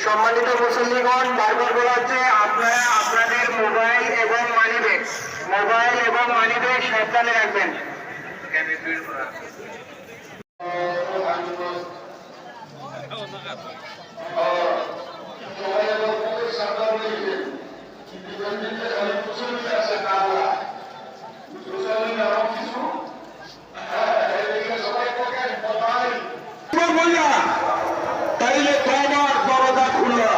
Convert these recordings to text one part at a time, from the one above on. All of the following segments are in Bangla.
সম্মানিত মুসল্লিগণ, বারবার বলা হচ্ছে আপনারা আপনাদের মোবাইল এবং মানিব্যাগ সাবধানে রাখবেন। তাইলে তোমার দরজা খুলা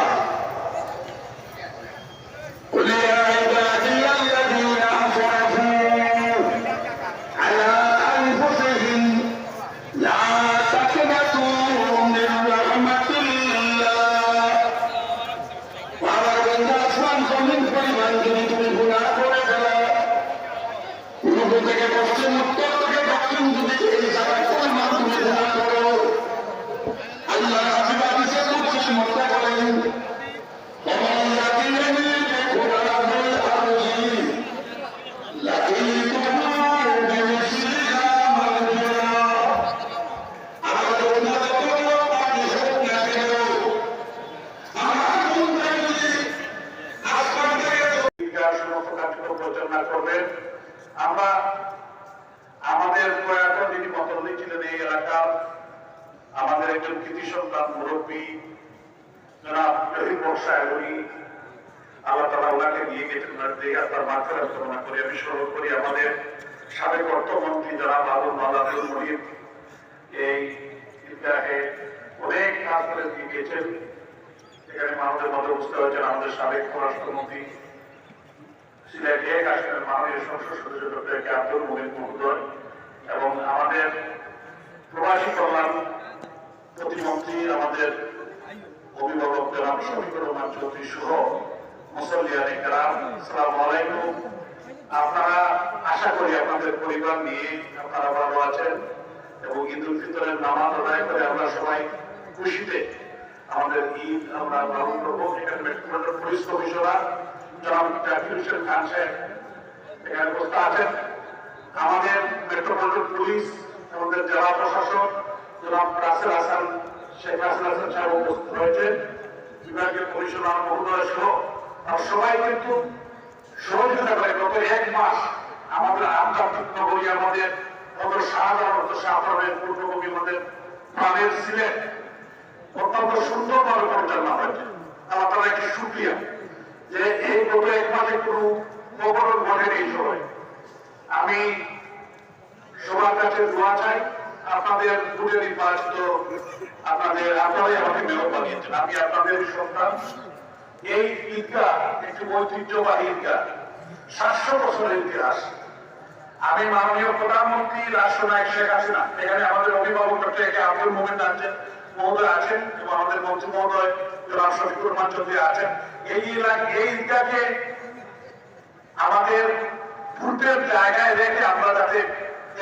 থেকে পশ্চিম উত্তর থেকে দক্ষিণ যদি এই জায়গায় কোন মাধ্যমে গুণা করো আল্লাহ আদিবাসী মুখ্য মধ্যে করেন আমরা আমাদের প্রয়াত যিনি মতলী ছিলেন এই এলাকার আমাদের একজন কৃতি সন্তান মুরব্বী জনাব জহির বর্ষায় উনি আল্লাহ তাআলা ওনাকে নিয়ে গেছেন তার মাগফিরাত কামনা করি। আমি স্মরণ করি আমাদের সাবেক অর্থমন্ত্রী জনাব আবুল মালাদুল মনির এই ঈদগাহে অনেক কাজ করে দিয়ে গেছেন। এখানে আমাদের মধ্যে উপস্থিত হয়েছেন আমাদের সাবেক পররাষ্ট্রমন্ত্রী সিলেট এক আসনের মাননীয় সংসদ সদস্য ডক্টর কে আব্দুল মুহিত মহোদয় এবং আমাদের প্রবাসী কল্যাণ প্রতিমন্ত্রী আমাদের অভিভাবক জনাব শফিকুর রহমান চৌধুরী সহ মুসল্লিয়ান ইকরাম, আসসালামু আলাইকুম। আপনারা আশা করি আপনাদের পরিবার নিয়ে আপনারা ভালো আছেন এবং ঈদ উল ফিতরের নামাজ আদায় করে আমরা সবাই খুশিতে আমাদের ঈদ আমরা পালন করবো। এখানে মেট্রোপলিটন পুলিশ কমিশনার জনাব জাকির হোসেন খান সাহেব এখানে উপস্থিত আছেন, আমাদের মেট্রোপলিটন পুলিশ আমাদের জেলা প্রশাসক জনাব রাসেল হাসান শেখ রাসেল হাসান সাহেব উপস্থিত হয়েছে, বিভাগীয় কমিশনার মহোদয় সহ আর সবাই কিন্তু সহযোগিতা করে। গত এক মাস আমাদের আন্তর্জাতিক নগরী আমাদের শাহজাহান শাহজাহানের পূর্বভূমি আমাদের প্রাণের সিলেট অত্যন্ত সুন্দরভাবে পরিচালনা হয়েছে। আল্লাহ তাআলা একটি শুকরিয়া যে এই গত এক মাসে কোনো অবরোধ ঘটেনি। এই সময় আমি সবার কাছে দোয়া চাই, আপনাদের ভোটে নির্বাচিত আপনারাই আমাকে মেয়র বানিয়েছেন, আমি আপনাদের সন্তান। এই ঈদগাহ একটি ঐতিহ্যবাহী ঈদগাহ, 700 বছরের ইতিহাস। আমি মাননীয় প্রধানমন্ত্রী রাষ্ট্রনায়ক শেখ হাসিনা, এখানে আমাদের অভিভাবক ডক্টর কে আব্দুল মোমেন মহোদয় আছেন এবং আমাদের মন্ত্রী মহোদয় জনাব শফিকুর রহমান চৌধুরী আছেন। এই ঈদগাহকে আমাদের পূর্বের জায়গায় রেখে আমরা যাতে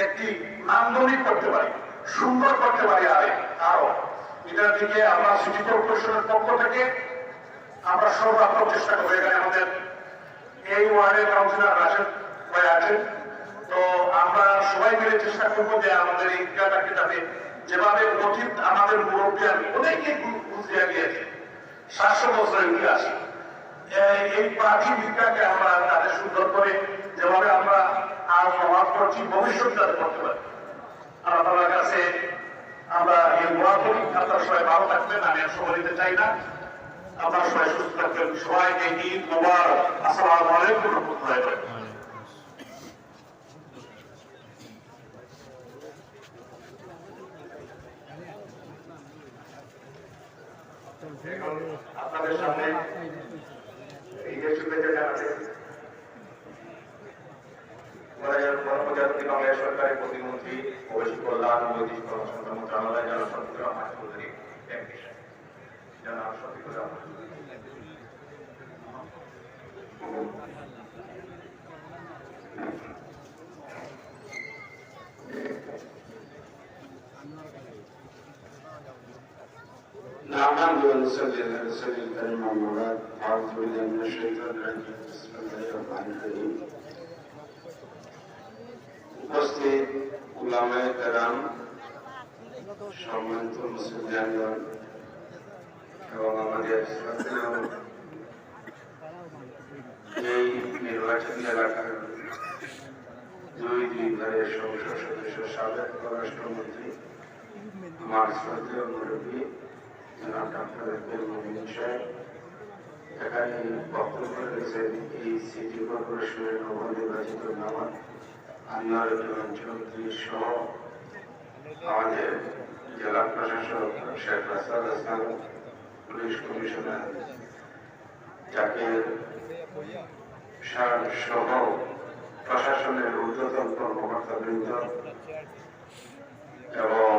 একটি নান্দনিক করতে পারি, সুন্দর করতে পারি। আরো এটার দিকে আমরা সিটি কর্পোরেশনের পক্ষ থেকে আমরা সর্বাত্মক চেষ্টা করবো। এখানে আমাদের এই ওয়ার্ডের কাউন্সিলর রাশেদ ভাই আছেন, তো আমরা সবাই মিলে চেষ্টা করবো যে আমাদের এই ঈদগাহটাকে যাতে যেভাবে অতীত আমাদের মুরব্বীরা অনেকে গুছিয়ে গিয়েছে, 700 বছরের ইতিহাস, এই প্রাচীন ঈদগাহকে আমরা তাদের সুন্দর করে যেভাবে আমরা আজ সমাজ করছি ভবিষ্যৎ যাতে করতে পারি। আল্লাহ তাআলার কাছে আমরা এই দোয়া করি। আপনারা সবাই ভালো থাকবেন, আমি আর সময় দিতে চাই না, আপনারা সবাই সুস্থ থাকবেন। সবাইকে ঈদ মোবারক। আসসালামু আলাইকুম ওয়া রাহমাতুল্লাহি ওয়া বারাকাতুহু। কোরআন বৈদিক মন্ত্রণালয় যারা সত্যি আমাদের এক বিষয় যারা সত্যি করে نحمده ونصلي على رسول الكريم أما بعد أعوذ بالله من الشيطان الرجيم بسم الله الرحمن الرحيم উপস্থিত উলামায়ে কেরাম, সম্মানিত মুসলিমগণ এবং আমাদের শ্রদ্ধেয় এই নির্বাচনী এলাকার দুই ঘরের সংসদ সদস্য সাবেক পররাষ্ট্রমন্ত্রী আমার শ্রদ্ধেয় মুরব্বী জনাব ডক্টর আব্দুল মুমিন সাহেব, এখানে বক্তব্য রেখেছেন এই সিটি কর্পোরেশনের নবনির্বাচিত মেয়র আনোয়ার চৌধুরী সহ আমাদের জেলা প্রশাসক শেখ রাসেল হাসান, পুলিশ কমিশনার জাকির সহ প্রশাসনের ঊর্ধ্বতন কর্মকর্তাবৃন্দ এবং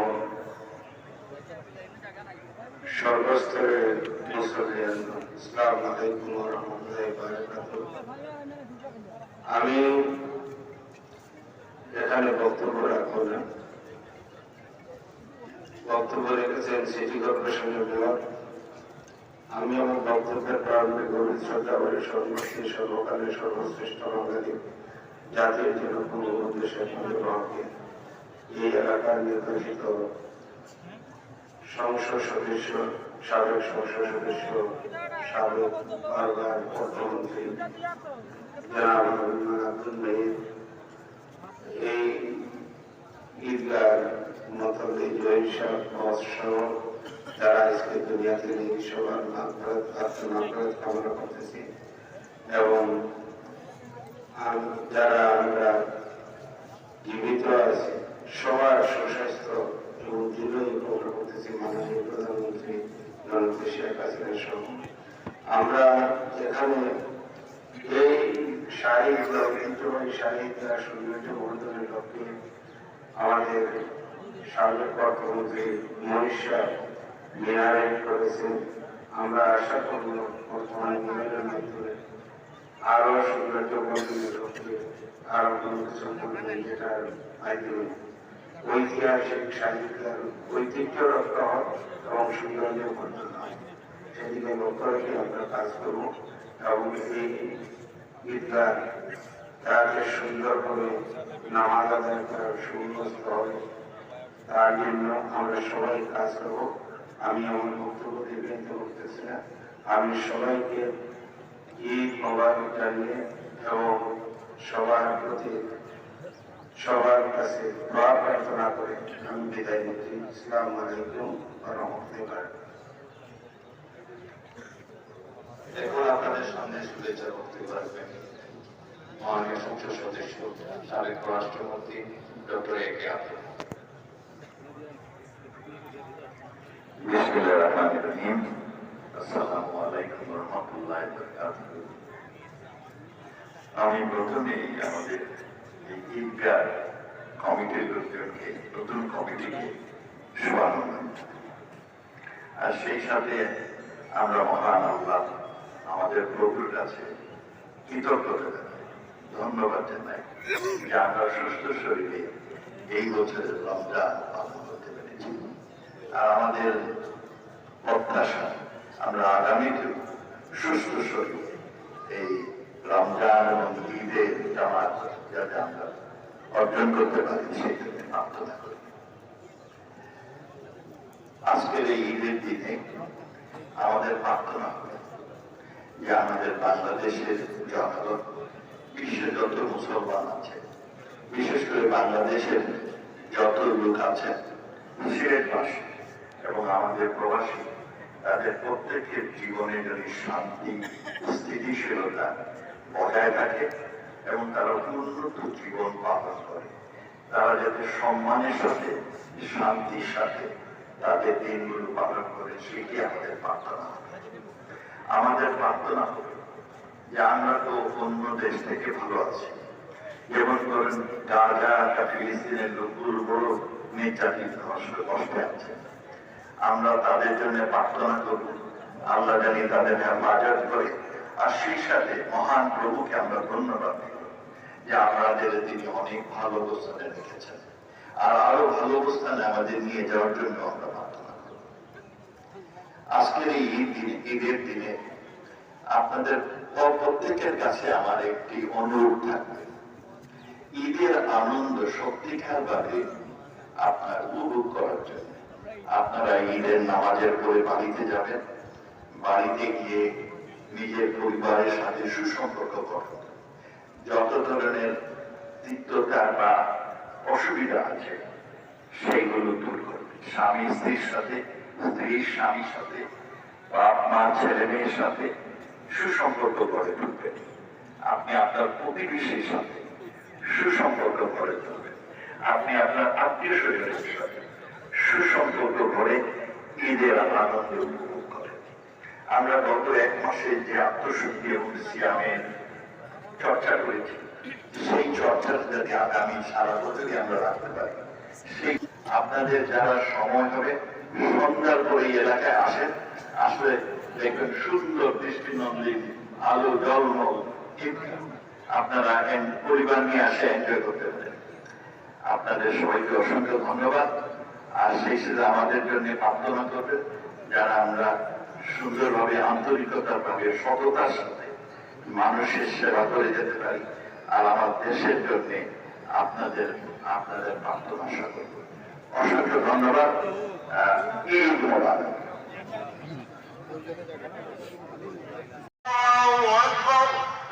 সর্বস্তরের মুসলিম, আসসালামু আলাইকুম ওয়া রাহমাতুল্লাহি ওয়া বারাকাতুহু। আমি এখানে বক্তব্য রাখবো না, বক্তব্য রেখেছেন সিটি কর্পোরেশনের মেয়র। আমি আমার বক্তব্যের প্রারম্ভে গভীর শ্রদ্ধা করে সর্বশ্রী সর্বকালের সর্বশ্রেষ্ঠ বাঙালি জাতির জনক বঙ্গবন্ধু শেখ মুজিবুর রহমানকে এই এলাকার নির্বাচিত সংসদ সদস্য, সাবেক সংসদ সদস্য, সাবেক বারবার অর্থমন্ত্রী জনাব আব্দুল মেহির, এই ঈদগার মতলবী জহির সাহেব সহ যারা আজকে দুনিয়াতে নেই, সবার মাগফিরাত কামনা করতেছি এবং যারা আমরা জীবিত আছি সবার সুস্বাস্থ্য এবং দৃঢ়ই কামনা করতেছি মাননীয় প্রধানমন্ত্রী জননেত্রী শেখ হাসিনা সহ। আমরা এখানে এই ঐতিহ্যবাহী সাহিত্যা সৌন্দর্য বর্ধনের লক্ষ্যে আমাদের সাবেক অর্থমন্ত্রী মনীষা মিনারে করেছেন। আমরা আশা করব বর্তমান মিনারের মাধ্যমে আরো সৌন্দর্য বর্ধনের লক্ষ্যে আরো কোনো কিছু করবেন, যেটার মাধ্যমে ঐতিহাসিক সাহিত্যের ঐতিহ্য রক্ষা হয় এবং সৌন্দর্য বর্ধন হয়, সেদিকে লক্ষ্য রেখে আমরা কাজ করব এবং এই ঈদগাহ তাকে সুন্দর করে নামাজ আদায় করার সুব্যবস্থা হবে, তার জন্য আমরা সবাই কাজ করব। আমি আমার বক্তব্য দীর্ঘায়িত করতেছি না, আমি সবাইকে ঈদ মোবারক জানিয়ে এবং সবার প্রতি সবার কাছে দোয়া প্রার্থনা করে আমি বিদায় নিচ্ছি। আসসালামু আলাইকুম ওয়া রাহমাতুল্লাহ। এখন আপনাদের সামনে শুভেচ্ছা বক্তব্য রাখবেন মাননীয় সংসদ সদস্য সাবেক পররাষ্ট্রমন্ত্রী ডক্টর এ.কে আব্দুল। বিসমিল্লাহির রহমানির রহিম। আসসালামু আলাইকুম ওয়া রাহমাতুল্লাহি ওয়া বারাকাতুহু। আমি প্রথমেই আমাদের এই ঈদগাহ কমিটির লোকজনকে, নতুন কমিটিকে শুভানুমোদন, আর সেই সাথে আমরা মহান আল্লাহ আমাদের প্রভুর কাছে কৃতজ্ঞতা জানাই, ধন্যবাদ জানাই যে আমরা সুস্থ শরীরে এই বছরের রমজান পালন করতে পেরেছি। আর আমাদের প্রত্যাশা আমরা আগামীতেও সুস্থ শরীরে এই রমজান এবং ঈদের জামাত যাতে আমরা অর্জন করতে পারি সেই জন্য প্রার্থনা করি। আজকের এই ঈদের দিনে আমাদের প্রার্থনা হবে যে আমাদের বাংলাদেশের জনগণ, বিশ্বে যত মুসলমান আছে, বিশেষ করে বাংলাদেশের যত লোক আছেন সিলেটবাসী এবং আমাদের প্রবাসী, তাদের প্রত্যেকের জীবনে যদি শান্তি, স্থিতিশীলতা বজায় থাকে এবং তারা উন্নত জীবন পালন করে, তারা যাতে সম্মানের সাথে, শান্তির সাথে তাদের দিনগুলো পালন করে, সেটি আমাদের প্রার্থনা হবে। আমাদের প্রার্থনা হবে যে আমরা তো অন্য দেশ থেকে ভালো আছি, যেমন ধরেন গাজা, ফিলিস্তিনের লোকগুলো বড় নির্যাতিত কষ্টে আছে। আমরা তাদের জন্য প্রার্থনা করব, আল্লাহ জানি তাদের হেফাজত করে। আর সেই সাথে মহান প্রভুকে আমরা ধন্যবাদ দিব যে আমাদের তিনি অনেক ভালো অবস্থানে রেখেছেন, আর আরো ভালো অবস্থানে আমাদের নিয়ে যাওয়ার জন্য আমরা প্রার্থনা করব। আজকের এই ঈদের দিনে আপনাদের প্রত্যেকের কাছে আমার একটি অনুরোধ থাকবে, ঈদের আনন্দ সত্যিকার ভাবে আপনার উপভোগ করার জন্য আপনারা ঈদের নামাজের পরে বাড়িতে যাবেন, বাড়িতে গিয়ে নিজের পরিবারের সাথে সুসম্পর্ক করবেন, যত ধরনের তিক্ততা বা অসুবিধা আছে সেইগুলো দূর করবেন। স্বামী স্ত্রীর সাথে, স্ত্রীর স্বামীর সাথে, বাপ মা ছেলে মেয়ের সাথে সুসম্পর্ক গড়ে তুলবেন। আপনি আপনার প্রতিবেশীর সাথে সুসম্পর্ক গড়ে তুলবেন। আপনি আপনার আত্মীয় স্বজনের সাথে সুসম্পর্ক গড়ে ঈদের আনন্দ উপভোগ করেন। আমরা গত এক মাসে যে আত্মশুদ্ধি এবং সিয়ামের চর্চা করেছি, সেই চর্চাটা যদি আগামী সারা বছরই আমরা রাখতে পারি, সেই আপনাদের যারা সময় হবে সন্ধ্যার পরে এই এলাকায় আসেন, আসলে দেখবেন সুন্দর দৃষ্টিনন্দন আলো জলমল আপনারা পরিবার নিয়ে আসে এনজয় করতে পারেন। আপনাদের সবাইকে অসংখ্য ধন্যবাদ। আর সেই সাথে আমাদের জন্য প্রার্থনা করবেন, যারা আমরা সুন্দরভাবে আন্তরিকতার ভাবে সততার সাথে মানুষের সেবা করে যেতে পারি। আর আমার দেশের জন্য আপনাদের প্রার্থনা আশা করব। অসংখ্য ধন্যবাদ। ঈদ মোবারক। الله أكبر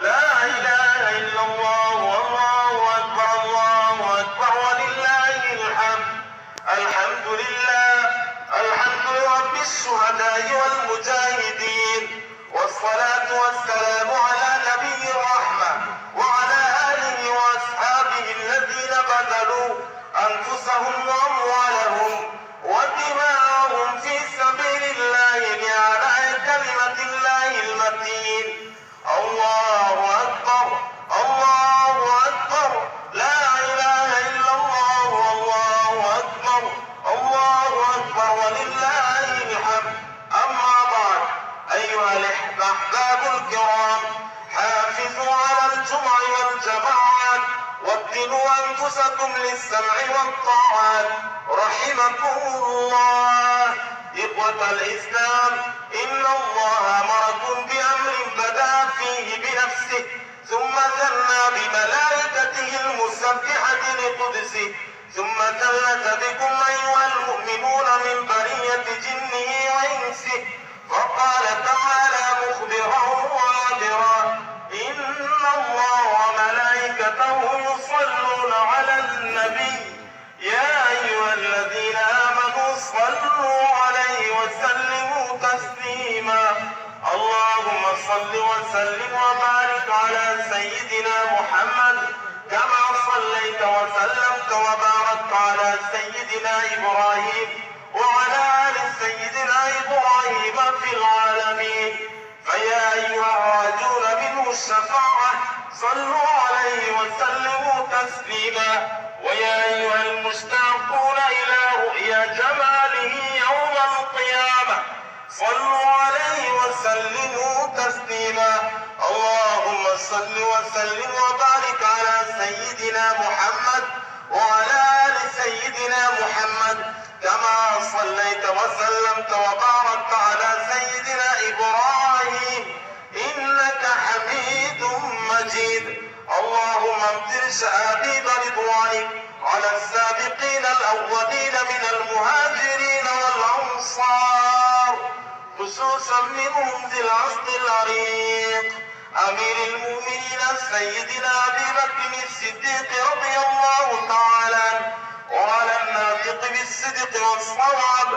لا إله إلا الله والله أكبر الله أكبر ولله الحمد الحمد لله الحمد لرب الشهداء والمجاهدين والصلاة والسلام على نبي الرحمة وعلى آله وأصحابه الذين بذلوا أنفسهم وأموالهم ودماءهم في سبيل الله لإعلاء كلمة الله المتين. الله أكبر الله أكبر لا إله إلا الله والله أكبر الله أكبر ولله الحمد. أما بعد أيها الأحباب الكرام، حافظوا على الجمع والجماعات وابتلوا أنفسكم للسمع والطاعات رحمكم الله. إخوة الإسلام، إن الله أمركم بأمر بدأ فيه بنفسه ثم ثنى بملائكته المسبحة لقدسه ثم ثلث بكم أيها المؤمنون من برية جنه وإنسه فقال تعالى مخبرا وعابرا: إن الله وملائكته يصلون على النبي يا أيها الذين آمنوا صلوا عليه وسلموا تسليما. اللهم صل وسلم وبارك على سيدنا محمد كما صليت وسلمت وباركت على سيدنا إبراهيم وعلى آل سيدنا إبراهيم في العالمين. فيا أيها الراجون منه الشفاعة صلوا عليه وسلموا تسليما. ويا أيها المشتاقون إلى رؤيا جماله يوم القيامة صلوا عليه وسلموا تسليما. اللهم صل وسلم وبارك على سيدنا محمد وعلى آل سيدنا محمد كما صليت وسلمت وباركت على سيدنا إبراهيم إنك حميد مجيد. اللهم امطر شهاديد رضوانك على السابقين الأولين من المهاجرين والأنصار خصوصا منهم ذي العصر العريق أمير المؤمنين سيدنا أبي بكر الصديق رضي الله تعالى عنه وعلى الناطق بالصدق والصواب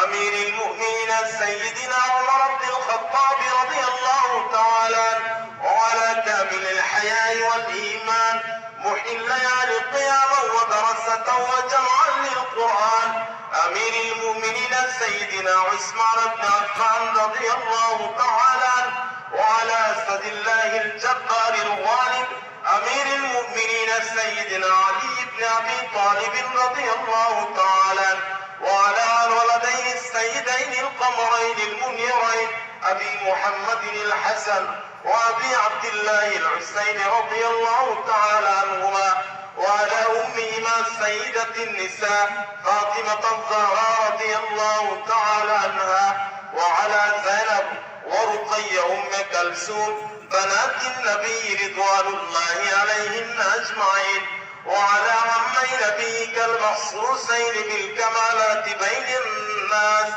أمير المؤمنين سيدنا عمر بن الخطاب رضي الله تعالى عنه وعلى كامل الحياء والإيمان محيي الليالي قياما ودرسة وجمعا للقرآن أمير المؤمنين سيدنا عثمان بن عفان رضي الله تعالى عنه وعلى أسد الله الجبار الغالب أمير المؤمنين سيدنا سيدنا علي بن أبي طالب رضي الله تعالى عنه وعلى ولديه السيدين القمرين المنيرين أبي محمد الحسن وأبي عبد الله الحسين رضي الله تعالى عنهما وعلى أمهما سيدة النساء فاطمة الزهراء رضي الله تعالى عنها وعلى زينب ورقية أم كلثوم بنات النبي رضوان الله عليهن أجمعين وعلى عمي نبيك المخصوصين بالكمالات بين الناس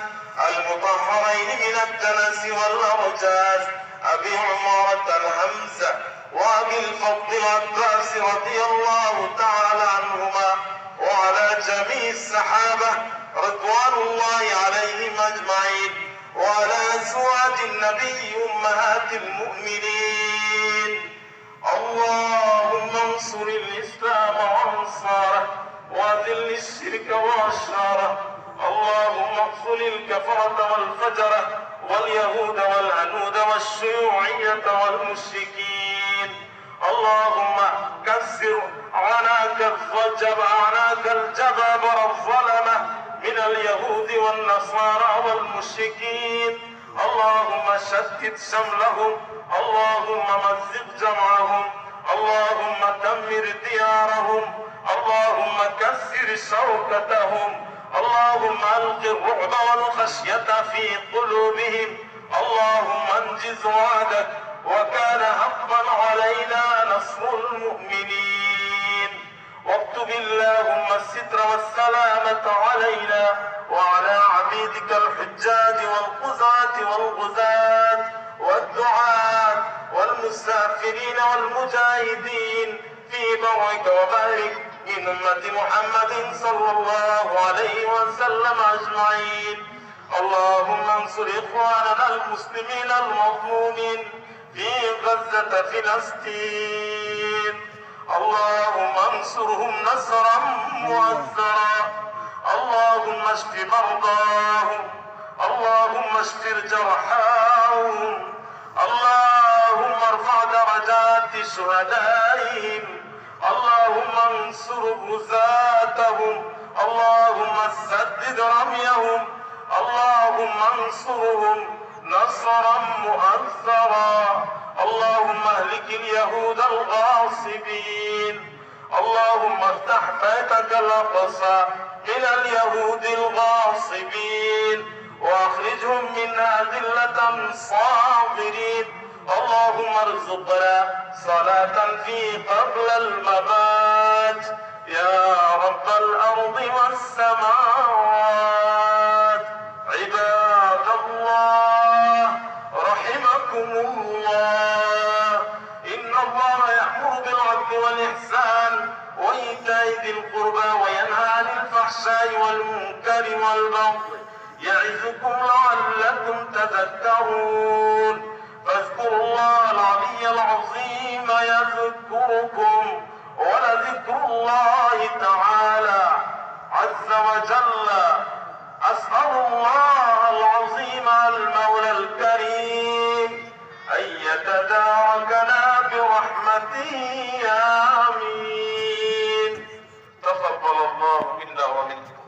المطهرين من الدنس والأرجاس أبي عمارة الحمزة وأبي الفضل العباس رضي الله تعالى عنهما وعلى جميع الصحابة رضوان الله عليهم أجمعين وعلى أزواج النبي أمهات المؤمنين. اللهم انصر الإسلام وأنصاره وأذل الشرك وأشراره. اللهم اقتل الكفرة والفجرة واليهود والعنود والشيوعية والمشركين. اللهم كسر عناك الجبابرة الظلمة من اليهود والنصارى والمشركين. اللهم شتت شملهم. اللهم مزق جمعهم. اللهم دمر ديارهم. اللهم كسر شوكتهم. اللهم ألق الرعب والخشية في قلوبهم. اللهم انجز وعدك وكان حقا علينا نصر المؤمنين. واكتب اللهم الستر والسلامة علينا وعلى عبيدك الحجاج والقضاة والغزاة والدعاة والمسافرين والمجاهدين في برك وبارك من أمة محمد صلى الله عليه وسلم أجمعين. اللهم انصر إخواننا المسلمين المظلومين في غزة فلسطين. اللهم انصرهم نصرا مؤثرا. اللهم اشف مرضاهم. اللهم اشف جرحاهم. اللهم ارفع درجات شهدائهم. اللهم انصر غزاتهم. اللهم سدد رميهم. اللهم انصرهم نصرا مؤثرا. اللهم اهلك اليهود الغاصبين. اللهم افتح بيتك الأقصى من اليهود الغاصبين واخرجهم منها ذلة صاغرين. اللهم ارزقنا صلاة في قبل الممات يا رب الأرض والسماوات. عباد الله رحمكم الله، إن الله يأمر بالعدل والإحسان وإيتاء ذي القربى وينهى عن الفحشاء والمنكر والبغي يعظكم لعلكم تذكرون. فاذكروا الله العلي العظيم يذكركم ولذكر الله تعالى عز وجل. أسأل الله العظيم المولى الكريم أن يتداركنا برحمته آمين. تقبل الله منا ومنكم.